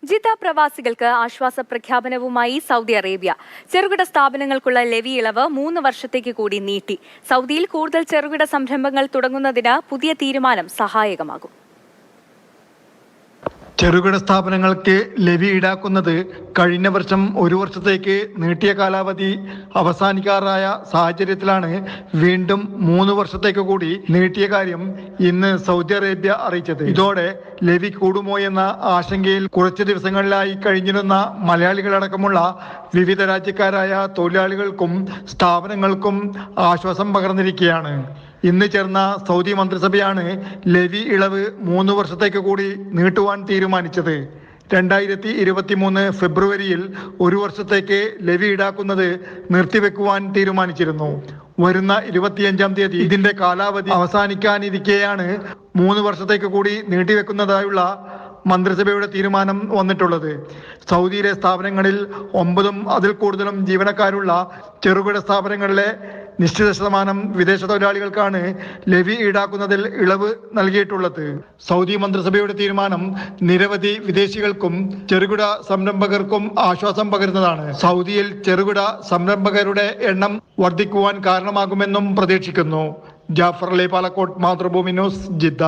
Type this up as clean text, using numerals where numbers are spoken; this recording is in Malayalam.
ജിദ്ദ പ്രവാസികൾക്ക് ആശ്വാസ പ്രഖ്യാപനവുമായി സൗദി അറേബ്യ. ചെറുകിട സ്ഥാപനങ്ങൾക്കുള്ള ലെവി ഇളവ് 3 വർഷത്തേക്ക് കൂടി നീട്ടി. സൗദിയിൽ കൂടുതൽ ചെറുകിട സംരംഭങ്ങൾ തുടങ്ങുന്നതിന് പുതിയ തീരുമാനം സഹായകമാകും. ചെറുകിട സ്ഥാപനങ്ങൾക്ക് ലെവി ഈടാക്കുന്നത് കഴിഞ്ഞ വർഷം 1 വർഷത്തേക്ക് നീട്ടിയ കാലാവധി അവസാനിക്കാറായ സാഹചര്യത്തിലാണ് വീണ്ടും 3 വർഷത്തേക്ക് കൂടി നീട്ടിയ കാര്യം ഇന്ന് സൗദി അറേബ്യ അറിയിച്ചത്. ഇതോടെ ലെവി കൂടുമോ എന്ന ആശങ്കയിൽ കുറച്ച് ദിവസങ്ങളിലായി കഴിഞ്ഞിരുന്ന മലയാളികളടക്കമുള്ള വിവിധ രാജ്യക്കാരായ തൊഴിലാളികൾക്കും സ്ഥാപനങ്ങൾക്കും ആശ്വാസം പകർന്നിരിക്കുകയാണ്. ഇന്ന് ചേർന്ന സൗദി മന്ത്രിസഭയാണ് ലെവി ഇളവ് 3 വർഷത്തേക്ക് കൂടി നീട്ടുവാൻ തീരുമാനിച്ചത്. 2023 ഫെബ്രുവരിയിൽ 1 വർഷത്തേക്ക് ലെവി ഈടാക്കുന്നത് നിർത്തിവെക്കുവാൻ തീരുമാനിച്ചിരുന്നു. വരുന്ന 25-ാം തീയതി ഇതിന്റെ കാലാവധി അവസാനിക്കാനിരിക്കെയാണ് 3 വർഷത്തേക്ക് കൂടി നീട്ടിവെക്കുന്നതായുള്ള മന്ത്രിസഭയുടെ തീരുമാനം വന്നിട്ടുള്ളത്. സൗദിയിലെ സ്ഥാപനങ്ങളിൽ 9 അതിൽ കൂടുതലും ജീവനക്കാരുള്ള ചെറുകിട സ്ഥാപനങ്ങളിലെ നിശ്ചിത ശതമാനം വിദേശ തൊഴിലാളികൾക്കാണ് ലെവി ഈടാക്കുന്നതിൽ ഇളവ് നൽകിയിട്ടുള്ളത്. സൗദി മന്ത്രിസഭയുടെ തീരുമാനം നിരവധി വിദേശികൾക്കും ചെറുകിട സംരംഭകർക്കും ആശ്വാസം പകരുന്നതാണ്. സൗദിയിൽ ചെറുകിട സംരംഭകരുടെ എണ്ണം വർദ്ധിക്കുവാൻ കാരണമാകുമെന്നും പ്രതീക്ഷിക്കുന്നു. Jafar Ali Palakkode, Mathrubhumi news, Jeddah.